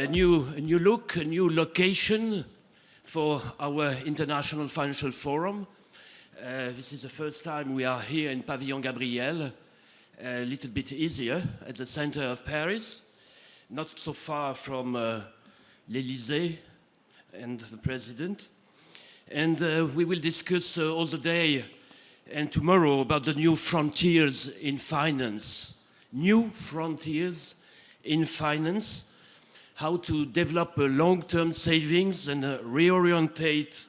a new look, a new location for our International Financial Forum. This is the first time we are here in Pavillon Gabriel, a little bit easier at the center of Paris, not so far from l'Élysée and the president. And we will discuss all the day and tomorrow about the new frontiers in finance. New frontiers in finance, how to develop long-term savings and reorientate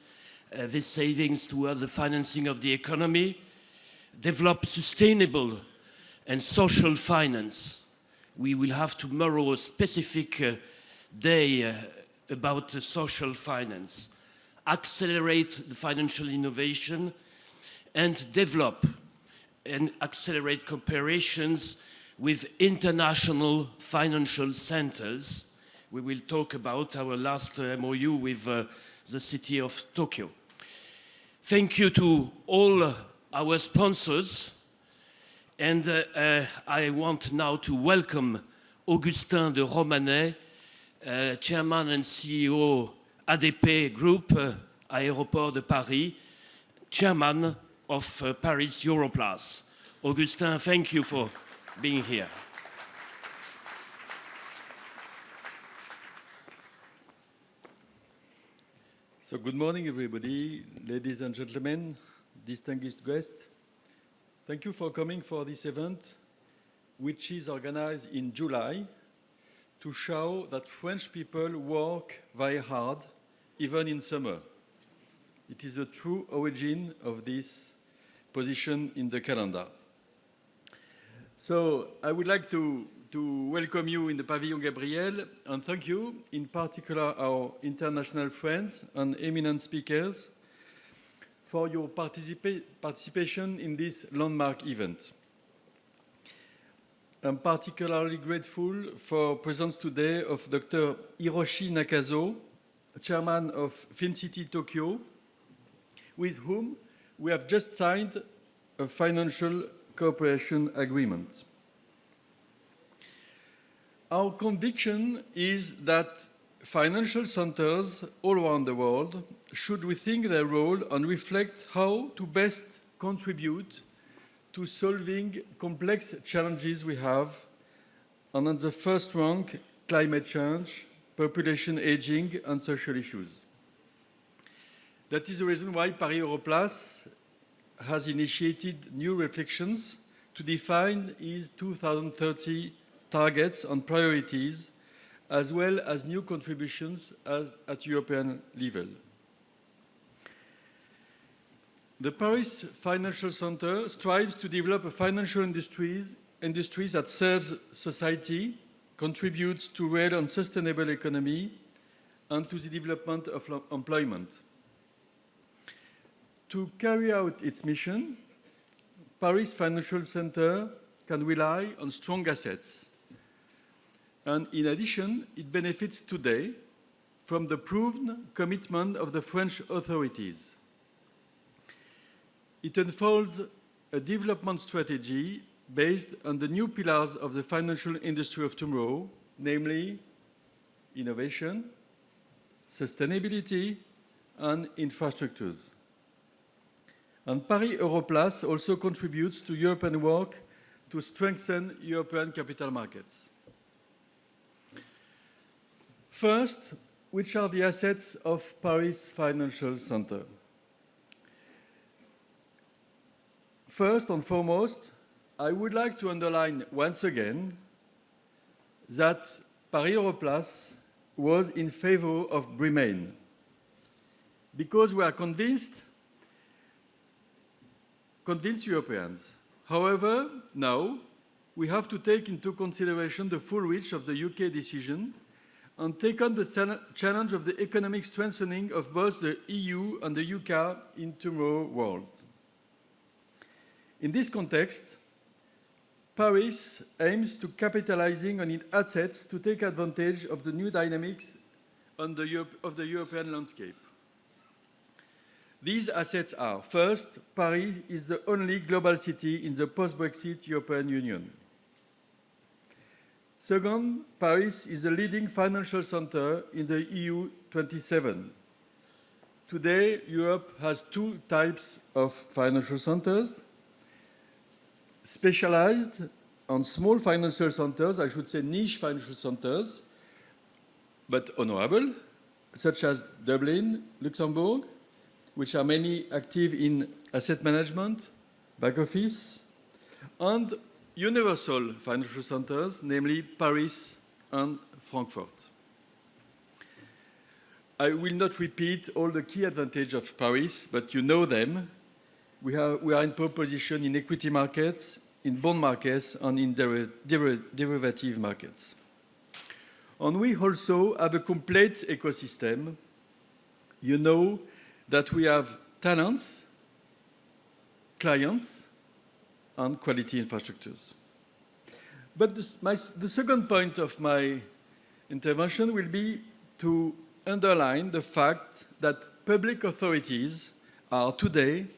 these savings toward the financing of the economy, develop sustainable and social finance. We will have tomorrow a specific day about social finance, accelerate the financial innovation and develop and accelerate cooperations with international financial centers. We will talk about our last MOU with the city of Tokyo. Thank you to all our sponsors. And I want now to welcome Augustin de Romanet, Chairman and CEO ADP Group, Aéroport de Paris, Chairman of Paris EUROPLACE. Augustin, thank you for being here. So good morning, everybody, ladies and gentlemen, distinguished guests. Thank you for coming for this event, which is organized in July to show that French people work very hard, even in summer. It is the true origin of this position in the calendar. So I would like to welcome you in the Pavillon Gabriel and thank you, in particular our international friends and eminent speakers, for your participation in this landmark event. I'm particularly grateful for presence today of Dr. Hiroshi Nakazo, Chairman of FinCity Tokyo, with whom we have just signed a financial cooperation agreement. Our conviction is that financial centers all around the world should rethink their role and reflect how to best contribute to solving complex challenges we have, and on the first rank, climate change, population aging, and social issues. That is the reason why Paris EUROPLACE has initiated new reflections to define its 2030 targets and priorities, as well as new contributions at European level. The Paris Financial Center strives to develop a financial industry that serves society, contributes to real and sustainable economy, and to the development of employment. To carry out its mission, Paris Financial Center can rely on strong assets. And in addition, it benefits today from the proven commitment of the French authorities. It unfolds a development strategy based on the new pillars of the financial industry of tomorrow, namely innovation, sustainability, and infrastructures. And Paris EUROPLACE also contributes to European work to strengthen European capital markets. First, which are the assets of Paris Financial Center? First and foremost, I would like to underline once again that Paris EUROPLACE was in favor of Remain, because we are convinced Europeans. However, now we have to take into consideration the full reach of the UK decision and take on the challenge of the economic strengthening of both the EU and the UK in tomorrow's world. In this context, Paris aims to capitalizing on its assets to take advantage of the new dynamics of the European landscape. These assets are, first, Paris is the only global city in the post-Brexit European Union. Second, Paris is a leading financial center in the EU 27. Today, Europe has two types of financial centers. Specialized on small financial centers, I should say niche financial centers, but honorable, such as Dublin, Luxembourg, which are mainly active in asset management, back office, and universal financial centers, namely Paris and Frankfurt. I will not repeat all the key advantages of Paris, but you know them. We are in pole position in equity markets, in bond markets, and in derivative markets. And we also have a complete ecosystem. You know that we have talents, clients, and quality infrastructures. But the second point of my intervention will be to underline the fact that public authorities are today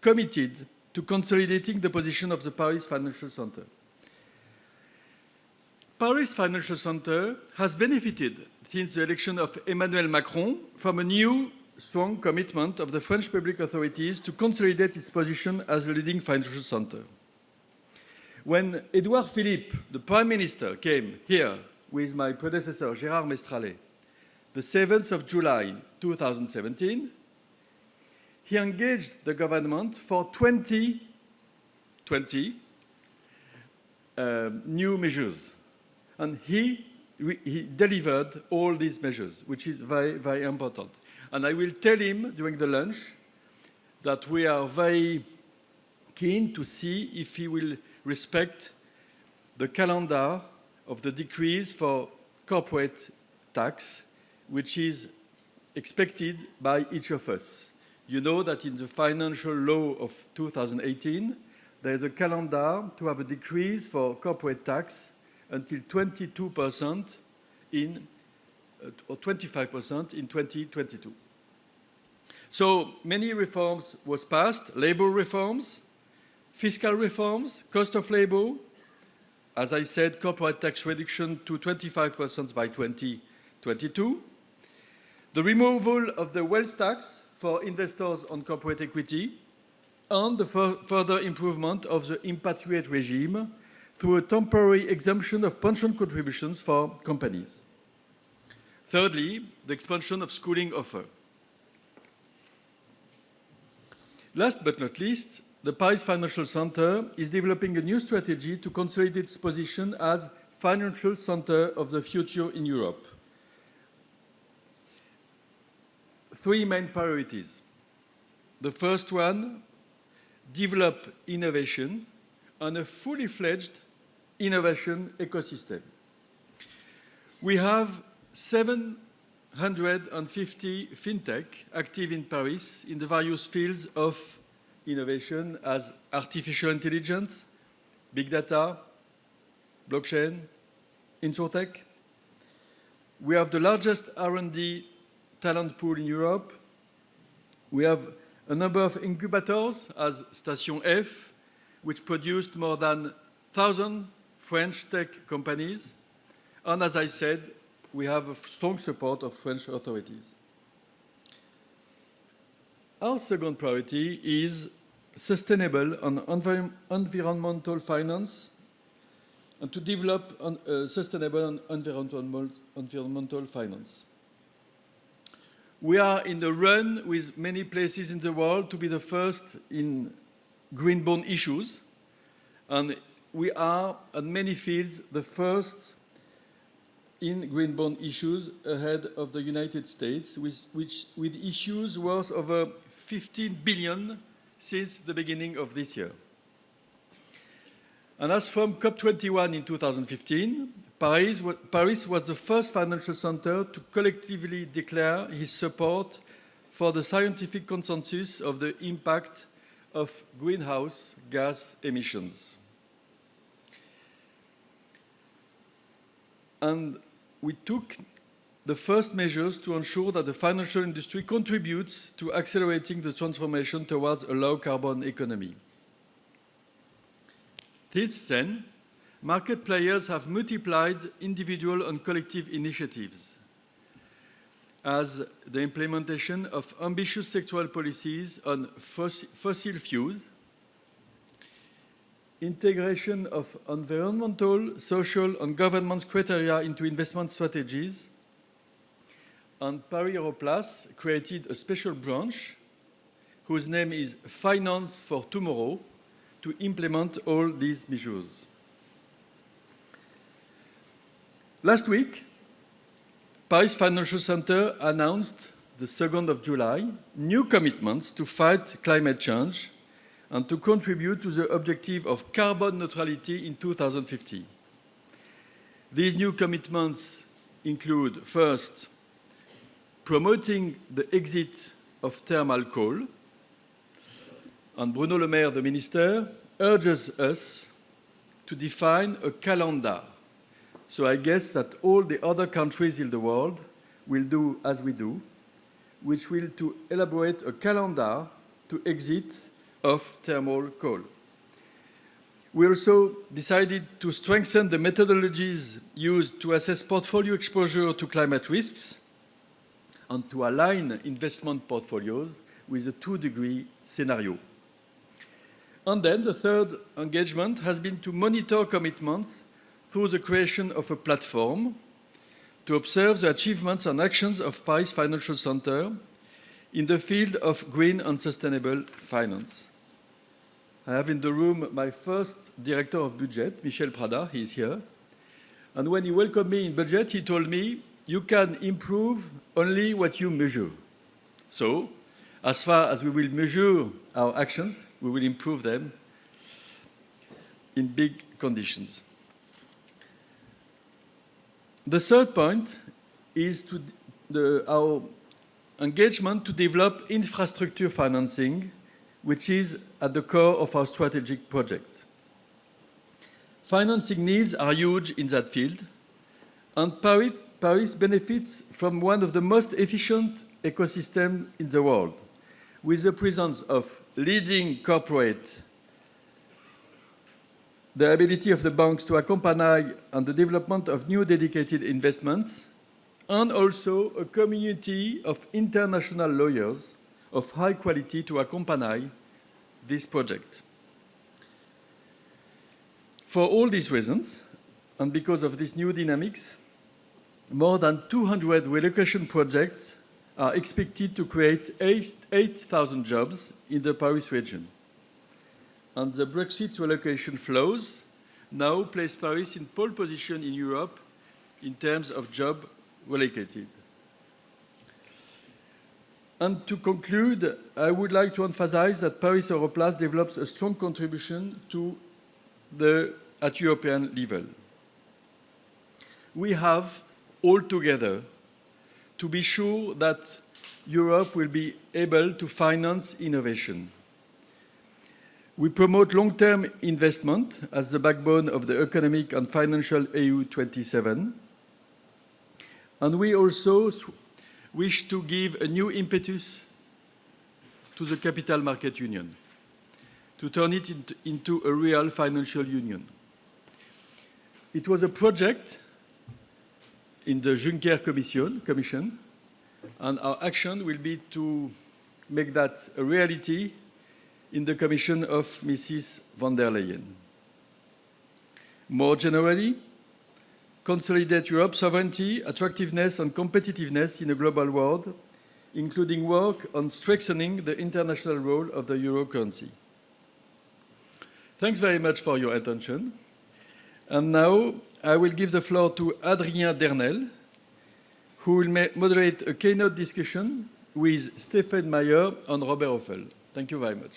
committed to consolidating the position of the Paris Financial Center. Paris Financial Center has benefited since the election of Emmanuel Macron from a new strong commitment of the French public authorities to consolidate its position as a leading financial center. When Édouard Philippe, the Prime Minister, came here with my predecessor, Gérard Mestralet, the 7th of July 2017, he engaged the government for 20 new measures. And he delivered all these measures, which is very, very important. And I will tell him during the lunch that we are very keen to see if he will respect the calendar of the decrease for corporate tax, which is expected by each of us. You know that in the financial law of 2018, there is a calendar to have a decrease for corporate tax until 22% or 25% in 2022. So many reforms was passed, labor reforms, fiscal reforms, cost of labor, as I said, corporate tax reduction to 25% by 2022, the removal of the wealth tax for investors on corporate equity, and the further improvement of the impatriate regime through a temporary exemption of pension contributions for companies. Thirdly, the expansion of schooling offer. Last but not least, the Paris Financial Center is developing a new strategy to consolidate its position as financial center of the future in Europe. Three main priorities. The first one, develop innovation and a fully fledged innovation ecosystem. We have 750 fintech active in Paris in the various fields of innovation as artificial intelligence, big data, blockchain, insurtech. We have the largest R&D talent pool in Europe. We have a number of incubators as Station F, which produced more than 1,000 French tech companies. And as I said, we have a strong support of French authorities. Our second priority is sustainable and environmental finance, and to develop sustainable and environmental finance. We are in the run with many places in the world to be the first in green bond issues, and we are, in many fields, the first in green bond issues ahead of the United States, with issues worth over 15 billion since the beginning of this year. And as from COP21 in 2015, Paris was the first financial center to collectively declare his support for the scientific consensus of the impact of greenhouse gas emissions. And we took the first measures to ensure that the financial industry contributes to accelerating the transformation towards a low-carbon economy. Since then, market players have multiplied individual and collective initiatives, as the implementation of ambitious sectoral policies on fossil fuels, integration of environmental, social, and governance criteria into investment strategies, and Paris EUROPLACE created a special branch whose name is Finance for Tomorrow to implement all these measures. Last week, Paris Financial Center announced the 2nd of July new commitments to fight climate change and to contribute to the objective of carbon neutrality in 2050. These new commitments include, first, promoting the exit of thermal coal, and Bruno Le Maire, the minister, urges us to define a calendar. So I guess that all the other countries in the world will do as we do, which will to elaborate a calendar to exit of thermal coal. We also decided to strengthen the methodologies used to assess portfolio exposure to climate risks and to align investment portfolios with a 2-degree scenario. And then the third engagement has been to monitor commitments through the creation of a platform to observe the achievements and actions of Paris Financial Center in the field of green and sustainable finance. I have in the room my first director of budget, Michel Prada, he is here. And when he welcomed me in budget, he told me, you can improve only what you measure. So, as far as we will measure our actions, we will improve them in big conditions. The third point is our engagement to develop infrastructure financing, which is at the core of our strategic project. Financing needs are huge in that field, and Paris benefits from one of the most efficient ecosystems in the world, with the presence of leading corporate, the ability of the banks to accompany on the development of new dedicated investments, and also a community of international lawyers of high quality to accompany this project. For all these reasons, and because of these new dynamics, more than 200 relocation projects are expected to create 8,000 jobs in the Paris region. And the Brexit relocation flows now place Paris in pole position in Europe in terms of job relocated. And to conclude, I would like to emphasize that Paris EUROPLACE develops a strong contribution at European level. We have all together to be sure that Europe will be able to finance innovation. We promote long-term investment as the backbone of the economic and financial EU 27. And we also wish to give a new impetus to the capital market union, to turn it into a real financial union. It was a project in the Juncker Commission, and our action will be to make that a reality in the Commission of Mrs. von der Leyen. More generally, consolidate Europe's sovereignty, attractiveness, and competitiveness in a global world, including work on strengthening the international role of the euro currency. Thanks very much for your attention. And now I will give the floor to Adrien Dernel, who will moderate a keynote discussion with Stephen Mayer and Robert Hoffel. Thank you very much.